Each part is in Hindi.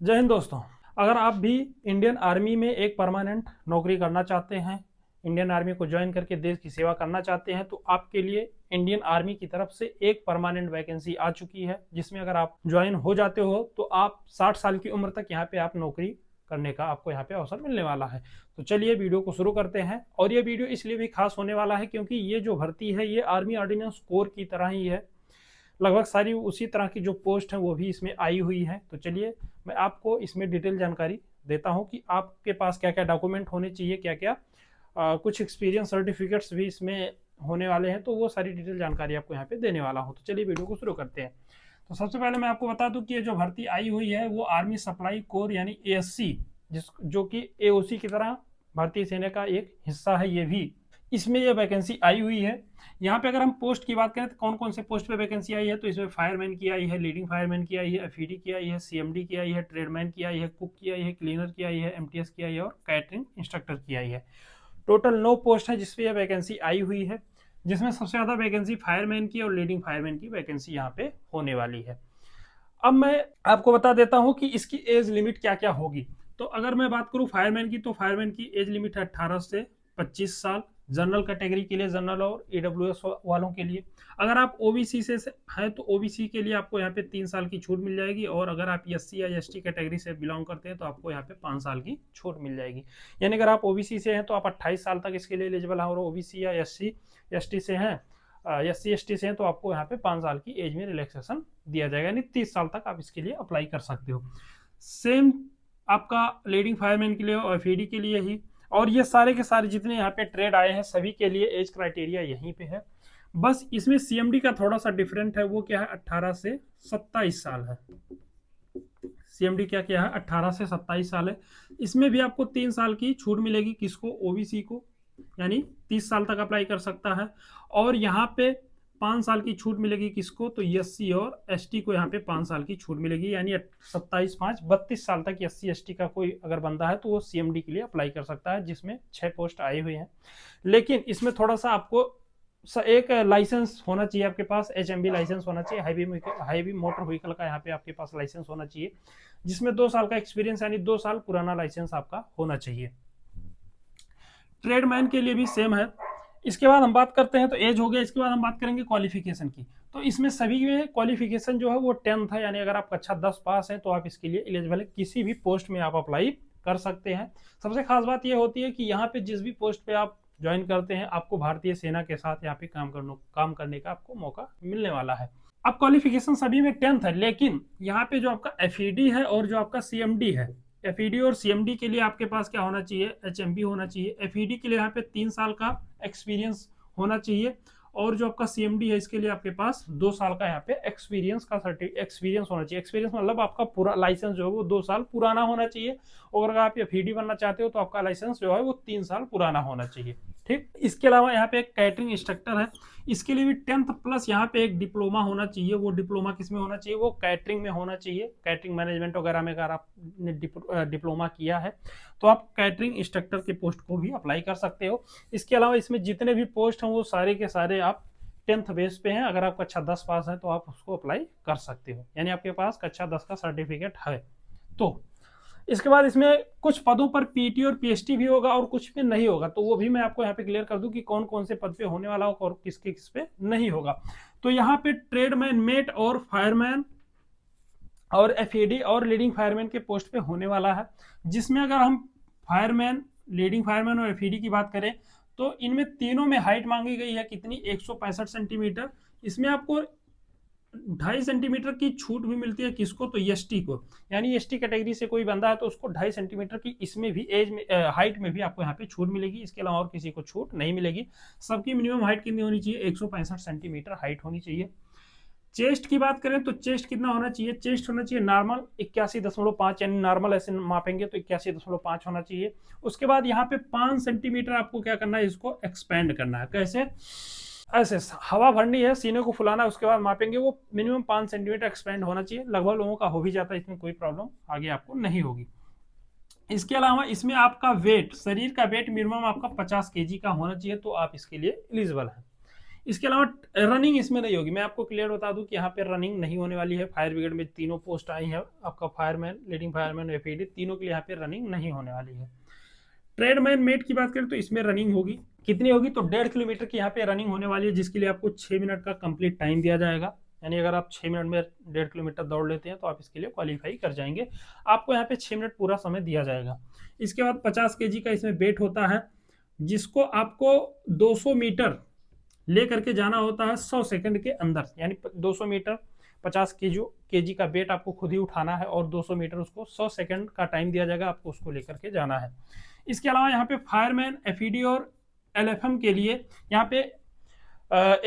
जय हिंद दोस्तों। अगर आप भी इंडियन आर्मी में एक परमानेंट नौकरी करना चाहते हैं, इंडियन आर्मी को ज्वाइन करके देश की सेवा करना चाहते हैं, तो आपके लिए इंडियन आर्मी की तरफ से एक परमानेंट वैकेंसी आ चुकी है, जिसमें अगर आप ज्वाइन हो जाते हो तो आप 60 साल की उम्र तक यहाँ पे आप नौकरी करने का आपको यहाँ पे अवसर मिलने वाला है। तो चलिए वीडियो को शुरू करते हैं। और ये वीडियो इसलिए भी खास होने वाला है क्योंकि ये जो भर्ती है ये आर्मी ऑर्डिनेंस कोर की तरह ही है। लगभग सारी उसी तरह की जो पोस्ट है वो भी इसमें आई हुई है। तो चलिए मैं आपको इसमें डिटेल जानकारी देता हूं कि आपके पास क्या क्या डॉक्यूमेंट होने चाहिए, क्या क्या कुछ एक्सपीरियंस सर्टिफिकेट्स भी इसमें होने वाले हैं। तो वो सारी डिटेल जानकारी आपको यहाँ पे देने वाला हूँ। तो चलिए वीडियो को शुरू करते हैं। तो सबसे पहले मैं आपको बता दूं कि ये जो भर्ती आई हुई है वो आर्मी सप्लाई कोर यानी एएससी, जिस जो कि एओसी की तरह भारतीय सेना का एक हिस्सा है, ये भी इसमें ये वैकेंसी आई हुई है। यहाँ पे अगर हम पोस्ट की बात करें तो कौन कौन से पोस्ट पे वैकेंसी आई है, तो इसमें फायरमैन की आई है, लीडिंग फायरमैन की आई है, एफईडी की आई है, सीएमडी की आई है, ट्रेडमैन की आई है, कुक की आई है, क्लीनर की आई है, एमटीएस की आई है और कैटरिंग इंस्ट्रक्टर की आई है। टोटल 9 पोस्ट है जिसपे यह वैकेंसी आई हुई है, जिसमें सबसे ज्यादा वैकेंसी फायरमैन की और लीडिंग फायरमैन की वैकेंसी यहाँ पे होने वाली है। अब मैं आपको बता देता हूँ कि इसकी एज लिमिट क्या क्या होगी। तो अगर मैं बात करूँ फायरमैन की, तो फायरमैन की एज लिमिट है 18 से 25 साल, जनरल कैटेगरी के लिए, जनरल और ईडब्ल्यूएस वालों के लिए। अगर आप ओबीसी से हैं तो ओबीसी के लिए आपको यहाँ पे 3 साल की छूट मिल जाएगी, और अगर आप एससी या एसटी कैटेगरी से बिलोंग करते हैं तो आपको यहाँ पे 5 साल की छूट मिल जाएगी। यानी अगर आप ओबीसी से हैं तो आप 28 साल तक इसके लिए एलिजिबल हैं, और ओबीसी या एससी एसटी से हैं, एससी एसटी से हैं तो आपको यहाँ पे 5 साल की एज में रिलैक्सेशन दिया जाएगा, यानी 30 साल तक आप इसके लिए अप्लाई कर सकते हो। सेम आपका लीडिंग फायरमैन के लिए और एफईडी के लिए ही, और ये सारे के सारे जितने यहाँ पे ट्रेड आए हैं सभी के लिए एज क्राइटेरिया यहीं पे है। बस इसमें सीएमडी का थोड़ा सा डिफरेंट है, वो क्या है 18 से 27 साल है। सीएमडी क्या क्या है 18 से 27 साल है। इसमें भी आपको 3 साल की छूट मिलेगी, किसको, ओबीसी को, यानी 30 साल तक अप्लाई कर सकता है। और यहाँ पे 5 साल की छूट मिलेगी किसको, तो एससी और एसटी को यहाँ पे 5 साल की छूट मिलेगी, यानी 27 5 32 साल तक एससी एसटी का कोई अगर बंदा है तो वो सीएमडी के लिए अप्लाई कर सकता है, जिसमें 6 पोस्ट आए हुए हैं। लेकिन इसमें थोड़ा सा आपको एक लाइसेंस होना चाहिए आपके पास, एचएमबी लाइसेंस होना चाहिए, हैवी मोटर व्हीकल का यहाँ पे आपके पास लाइसेंस होना चाहिए, जिसमें 2 साल का एक्सपीरियंस यानी 2 साल पुराना लाइसेंस आपका होना चाहिए। ट्रेडमैन के लिए भी सेम है। इसके बाद हम बात करते हैं, तो एज हो गया, इसके बाद हम बात करेंगे क्वालिफिकेशन की। तो इसमें सभी में क्वालिफिकेशन जो है वो 10th है, यानी अगर आप कक्षा 10 पास है तो आप इसके लिए एलिजिबल है, किसी भी पोस्ट में आप अप्लाई कर सकते हैं। सबसे खास बात यह होती है कि यहाँ पे जिस भी पोस्ट पे आप ज्वाइन करते हैं आपको भारतीय सेना के साथ यहाँ पे काम करने का आपको मौका मिलने वाला है। अब क्वालिफिकेशन सभी में 10th है, लेकिन यहाँ पे जो आपका एफईडी है और जो आपका सीएमडी है, एफईडी और सीएमडी के लिए आपके पास क्या होना चाहिए, एचएमबी होना चाहिए। एफईडी के लिए यहाँ पे 3 साल का एक्सपीरियंस होना चाहिए, और जो आपका सीएमडी है इसके लिए आपके पास 2 साल का यहाँ पे एक्सपीरियंस होना चाहिए। एक्सपीरियंस मतलब आपका पूरा लाइसेंस जो है वो 2 साल पुराना होना चाहिए, और अगर आप एफईडी बनना चाहते हो तो आपका लाइसेंस जो है वो 3 साल पुराना होना चाहिए। ठीक, इसके अलावा यहाँ पे एक कैटरिंग इंस्ट्रक्टर है, इसके लिए भी 10th प्लस यहाँ पे एक डिप्लोमा होना चाहिए। वो डिप्लोमा किसमें होना चाहिए, वो कैटरिंग में होना चाहिए। कैटरिंग मैनेजमेंट वगैरह में अगर आपने डिप्लोमा किया है तो आप कैटरिंग इंस्ट्रक्टर के पोस्ट को भी अप्लाई कर सकते हो। इसके अलावा इसमें जितने भी पोस्ट हैं वो सारे के सारे आप 10th बेस पे हैं। अगर आप कक्षा 10 पास है तो आप उसको अप्लाई कर सकते हो, यानी आपके पास कक्षा 10 का सर्टिफिकेट है। तो इसके बाद इसमें कुछ पदों पर पीटी और पीएचडी भी होगा और कुछ में नहीं होगा, तो वो भी मैं आपको यहाँ पे क्लियर कर दूं कि कौन कौन से पद पे होने वाला होगा और किस पे नहीं होगा। तो यहाँ पे ट्रेडमैन, मेट और फायरमैन और एफईडी और लीडिंग फायरमैन के पोस्ट पे होने वाला है, जिसमें अगर हम फायरमैन, लीडिंग फायरमैन और एफईडी की बात करें तो इनमें तीनों में हाइट मांगी गई है कितनी, 165 सेंटीमीटर। इसमें आपको 2.5 सेंटीमीटर की छूट भी मिलती है, किसको, तो एसटी को, यानी एसटी कैटेगरी से कोई बंदा है तो उसको 2.5 सेंटीमीटर की इसमें भी एज में हाइट में भी आपको यहाँ पे छूट मिलेगी। इसके अलावा और किसी को छूट नहीं मिलेगी। सबकी मिनिमम हाइट कितनी होनी चाहिए, 165 सेंटीमीटर हाइट होनी चाहिए। चेस्ट की बात करें तो चेस्ट कितना होना चाहिए, चेस्ट होना चाहिए नॉर्मल 81.5, यानी नॉर्मल ऐसे मापेंगे तो 81.5 होना चाहिए। उसके बाद यहाँ पे 5 सेंटीमीटर आपको क्या करना है, इसको एक्सपेंड करना है। कैसे, ऐसे हवा भरनी है, सीने को फुलाना है, उसके बाद मापेंगे, वो मिनिमम 5 सेंटीमीटर एक्सपेंड होना चाहिए। लगभग लोगों का हो भी जाता है, इसमें कोई प्रॉब्लम आगे आपको नहीं होगी। इसके अलावा इसमें आपका वेट, शरीर का वेट मिनिमम आपका 50 kg का होना चाहिए, तो आप इसके लिए एलिजिबल हैं। इसके अलावा रनिंग इसमें नहीं होगी। मैं आपको क्लियर बता दूं कि यहाँ पे रनिंग नहीं होने वाली है। फायर ब्रिगेड में तीनों पोस्ट आई है, आपका फायरमैन, लीडिंग फायरमैन, एफईडी, तीनों के लिए यहाँ पे रनिंग नहीं होने वाली है। ट्रेडमैन मेट की बात करें तो इसमें रनिंग होगी। कितनी होगी? तो 1.5 किलोमीटर की यहाँ पे रनिंग होने वाली है, जिसके लिए आपको 6 मिनट का कंप्लीट टाइम दिया जाएगा। यानी अगर आप 6 मिनट में 1.5 किलोमीटर दौड़ लेते हैं तो आप इसके लिए क्वालिफाई कर जाएंगे। आपको यहाँ पे 6 मिनट पूरा समय दिया जाएगा। इसके बाद 50 केजी का इसमें वेट होता है, जिसको आपको 200 मीटर ले करके जाना होता है 100 सेकंड के अंदर। यानी 200 मीटर 50 केजी का वेट आपको खुद ही उठाना है और 200 मीटर उसको 100 सेकंड का टाइम दिया जाएगा, आपको उसको लेकर के जाना है। इसके अलावा यहाँ पे फायरमैन, एफईडी और एलएफएम के लिए यहाँ पे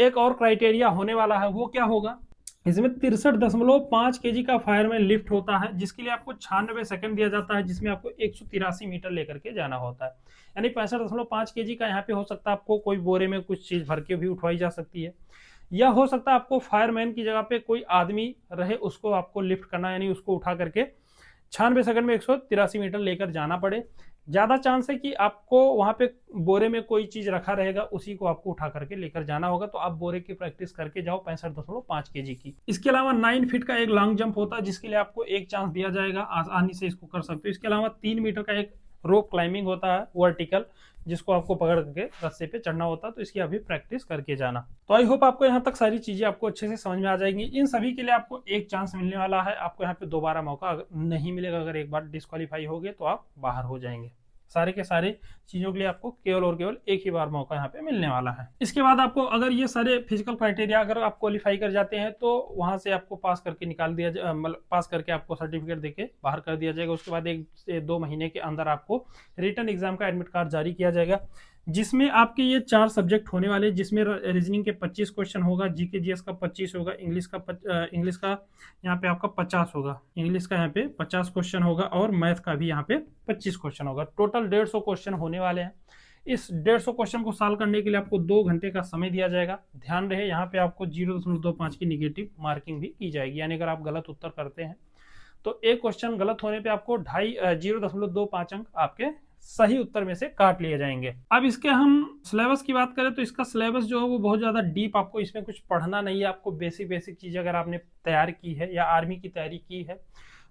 एक और क्राइटेरिया होने वाला है। वो क्या होगा? इसमें 63.5 केजी का फायरमैन लिफ्ट होता है, जिसके लिए आपको 96 सेकंड दिया जाता है, जिसमें आपको 183 मीटर लेकर के जाना होता है। यानी 65.5 केजी का यहाँ पे हो सकता है आपको कोई बोरे में कुछ चीज भर के भी उठवाई जा सकती है, या हो सकता है आपको फायरमैन की जगह पे कोई आदमी रहे, उसको आपको लिफ्ट करना, यानी उसको उठा करके 96 सेकंड में 183 मीटर लेकर जाना पड़े। ज्यादा चांस है कि आपको वहां पे बोरे में कोई चीज रखा रहेगा, उसी को आपको उठा करके लेकर जाना होगा, तो आप बोरे की प्रैक्टिस करके जाओ 65.5 केजी की। इसके अलावा 9 फीट का एक लॉन्ग जंप होता है, जिसके लिए आपको एक चांस दिया जाएगा, आसानी से इसको कर सकते हो। इसके अलावा 3 मीटर का एक रोप क्लाइंबिंग होता है वर्टिकल, जिसको आपको पकड़ के रस्से पे चढ़ना होता है, तो इसकी अभी प्रैक्टिस करके जाना। तो आई होप आपको यहाँ तक सारी चीजें आपको अच्छे से समझ में आ जाएंगी। इन सभी के लिए आपको एक चांस मिलने वाला है, आपको यहाँ पे दोबारा मौका नहीं मिलेगा। अगर एक बार डिस्क्वालीफाई हो गए तो आप बाहर हो जाएंगे। सारे के सारे चीजों के लिए आपको केवल और केवल एक ही बार मौका यहाँ पे मिलने वाला है। इसके बाद आपको अगर ये सारे फिजिकल क्राइटेरिया अगर आप क्वालिफाई कर जाते हैं तो वहां से आपको पास करके निकाल दिया, मतलब पास करके आपको सर्टिफिकेट देके बाहर कर दिया जाएगा। उसके बाद 1 से 2 महीने के अंदर आपको रिटन एग्जाम का एडमिट कार्ड जारी किया जाएगा, जिसमें आपके ये 4 सब्जेक्ट होने वाले, जिसमें रीजनिंग के 25 क्वेश्चन होगा, जीके जीएस का 25 होगा, इंग्लिश का यहाँ पे आपका 50 होगा, इंग्लिश का यहाँ पे 50 क्वेश्चन होगा, और मैथ का भी यहाँ पे 25 क्वेश्चन होगा। टोटल 150 क्वेश्चन होने वाले हैं। इस 150 क्वेश्चन को सॉल्व करने के लिए आपको 2 घंटे का समय दिया जाएगा। ध्यान रहे यहाँ पे आपको 0.25 की निगेटिव मार्किंग भी की जाएगी, यानी अगर आप गलत उत्तर करते हैं तो एक क्वेश्चन गलत होने पे आपको 0.25 अंक आपके सही उत्तर में से काट लिए जाएंगे। अब इसके हम सिलेबस की बात करें तो इसका सिलेबस जो है वो बहुत ज्यादा डीप, आपको इसमें कुछ पढ़ना नहीं है। आपको बेसिक चीजें अगर आपने तैयार की है या आर्मी की तैयारी की है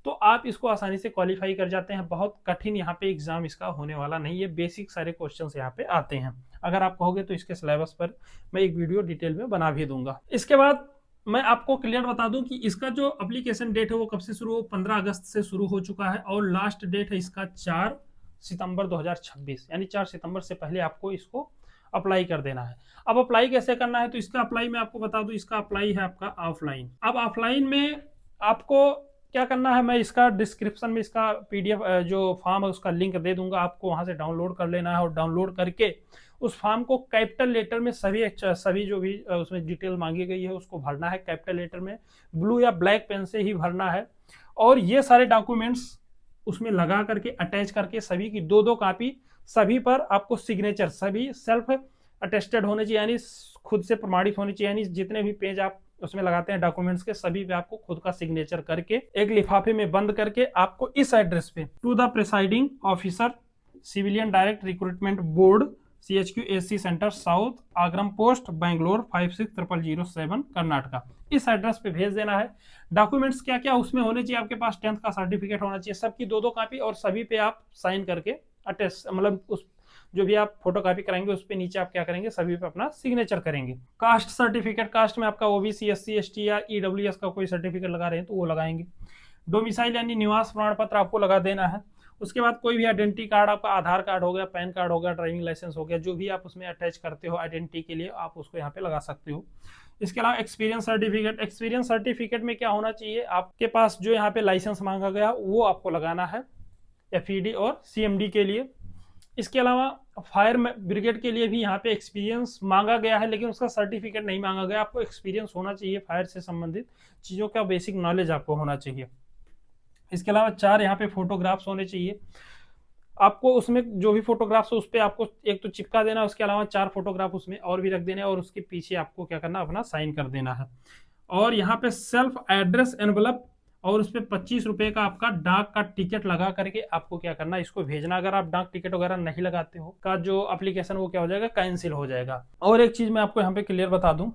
तो आप इसको आसानी से क्वालिफाई कर जाते हैं। बहुत कठिन यहाँ पे एग्जाम इसका होने वाला नहीं है, बेसिक सारे क्वेश्चन यहाँ पे आते हैं। अगर आप कहोगे तो इसके सिलेबस पर मैं एक वीडियो डिटेल में बना भी दूंगा। इसके बाद मैं आपको क्लियर बता दूं कि इसका जो एप्लीकेशन डेट है वो कब से शुरू हो, 15 अगस्त से शुरू हो चुका है, और लास्ट डेट है इसका 4 सितंबर 2026, यानी 4 सितंबर से पहले आपको इसको अप्लाई कर देना है। अब अप्लाई कैसे करना है, तो इसका अप्लाई मैं आपको बता दूं, इसका अप्लाई है आपका ऑफलाइन। अब ऑफलाइन में आपको क्या करना है, मैं इसका डिस्क्रिप्शन में इसका पीडीएफ जो फॉर्म है उसका लिंक दे दूंगा, आपको वहां से डाउनलोड कर लेना है, और डाउनलोड करके उस फॉर्म को कैपिटल लेटर में सभी जो भी उसमें डिटेल मांगी गई है उसको भरना है कैपिटल लेटर में, ब्लू या ब्लैक पेन से ही भरना है। और ये सारे डॉक्यूमेंट्स उसमें लगा करके अटैच करके सभी की 2-2 कॉपी, सभी पर आपको सिग्नेचर, सभी सेल्फ अटेस्टेड होने चाहिए, यानी खुद से प्रमाणित होनी चाहिए। यानी जितने भी पेज आप उसमें लगाते हैं डॉक्यूमेंट्स के, सभी पे आपको खुद का सिग्नेचर करके एक लिफाफे में बंद करके आपको इस एड्रेस पे, to the presiding officer civilian direct recruitment board, CHQ AC centre south, Agaram post, Bangalore 560007 Karnataka, इस एड्रेस पे भेज देना है। डॉक्यूमेंट्स क्या क्या उसमें होने चाहिए, आपके पास 10th का सर्टिफिकेट होना चाहिए, सबकी 2-2 कॉपी, और सभी पे आप साइन करके अटेस्ट, मतलब उस जो भी आप फोटो कॉपी कराएंगे उस पे नीचे आप क्या करेंगे, सभी पे अपना सिग्नेचर करेंगे। कास्ट सर्टिफिकेट, कास्ट में आपका OBC SC ST या EWS का कोई सर्टिफिकेट लगा रहे हैं तो वो लगाएंगे। डोमिसाइल यानी निवास प्रमाण पत्र आपको लगा देना है। उसके बाद कोई भी आइडेंटिटी कार्ड, आपका आधार कार्ड हो गया, पैन कार्ड हो गया, ड्राइविंग लाइसेंस हो गया, जो भी आप उसमें अटैच करते हो आइडेंटिटी के लिए आप उसको यहाँ पे लगा सकते हो। इसके अलावा एक्सपीरियंस सर्टिफिकेट, एक्सपीरियंस सर्टिफिकेट में क्या होना चाहिए, आपके पास जो यहाँ पे लाइसेंस मांगा गया वो आपको लगाना है FED और CMD के लिए। इसके अलावा फायर ब्रिगेड के लिए भी यहाँ पे एक्सपीरियंस मांगा गया है, लेकिन उसका सर्टिफिकेट नहीं मांगा गया। आपको एक्सपीरियंस होना चाहिए, फायर से संबंधित चीज़ों का बेसिक नॉलेज आपको होना चाहिए। इसके अलावा 4 यहाँ पे फोटोग्राफ्स होने चाहिए। आपको उसमें जो भी फोटोग्राफ्स है उस पर आपको एक तो चिपका देना, उसके अलावा 4 फोटोग्राफ उसमें और भी रख देने, और उसके पीछे आपको क्या करना, अपना साइन कर देना है। और यहाँ पे सेल्फ एड्रेस एनवलप और उस पर 25 रुपये का आपका डाक का टिकट लगा करके आपको क्या करना, इसको भेजना। अगर आप डाक टिकट वगैरह नहीं लगाते हो का जो एप्लीकेशन वो क्या हो जाएगा, कैंसिल हो जाएगा। और एक चीज मैं आपको यहाँ पे क्लियर बता दूं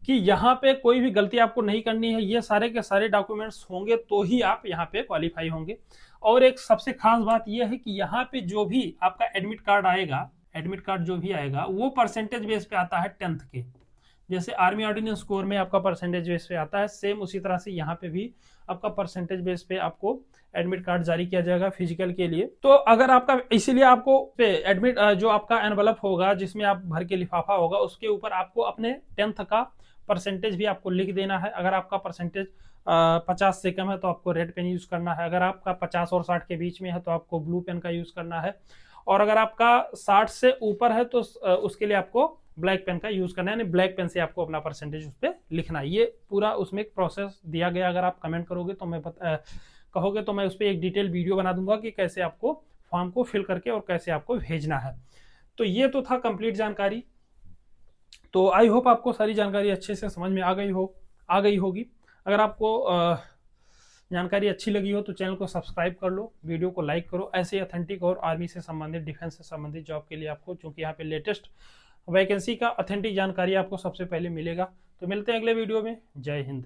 कि यहाँ पे कोई भी गलती आपको नहीं करनी है, ये सारे के सारे डॉक्यूमेंट्स होंगे तो ही आप यहाँ पे क्वालिफाई होंगे। और एक सबसे खास बात यह है कि यहाँ पे जो भी आपका एडमिट कार्ड आएगा, एडमिट कार्ड जो भी आएगा वो परसेंटेज बेस पे आता है 10th के। जैसे आर्मी ऑर्डिनेंस स्कोर में आपका परसेंटेज बेस पे आता है, सेम उसी तरह से यहाँ पे भी आपका परसेंटेज बेस पे आपको एडमिट कार्ड जारी किया जाएगा फिजिकल के लिए। तो अगर आपका, इसीलिए आपको पे एडमिट जो आपका एनवलप होगा जिसमें आप भर के लिफाफा होगा, उसके ऊपर आपको अपने 10th का परसेंटेज भी आपको लिख देना है। अगर आपका परसेंटेज 50 से कम है तो आपको रेड पेन यूज करना है, अगर आपका 50 और 60 के बीच में है तो आपको ब्लू पेन का यूज करना है, और अगर आपका 60 से ऊपर है तो उसके लिए आपको ब्लैक पेन का यूज करना है, यानी ब्लैक पेन से आपको अपना परसेंटेज उस पर लिखना है। ये पूरा उसमें एक प्रोसेस दिया गया, अगर आप कमेंट करोगे तो मैं कहोगे तो मैं उस पर एक डिटेल वीडियो बना दूंगा कि कैसे आपको फॉर्म को फिल करके और कैसे आपको भेजना है। तो ये तो था कंप्लीट जानकारी। तो आई होप आपको सारी जानकारी अच्छे से समझ में आ गई होगी। अगर आपको जानकारी अच्छी लगी हो तो चैनल को सब्सक्राइब कर लो, वीडियो को लाइक करो। ऐसे ऑथेंटिक और आर्मी से संबंधित, डिफेंस से संबंधित जॉब के लिए आपको, चूंकि यहाँ पे लेटेस्ट वैकेंसी का ऑथेंटिक जानकारी आपको सबसे पहले मिलेगा। तो मिलते हैं अगले वीडियो में। जय हिंद।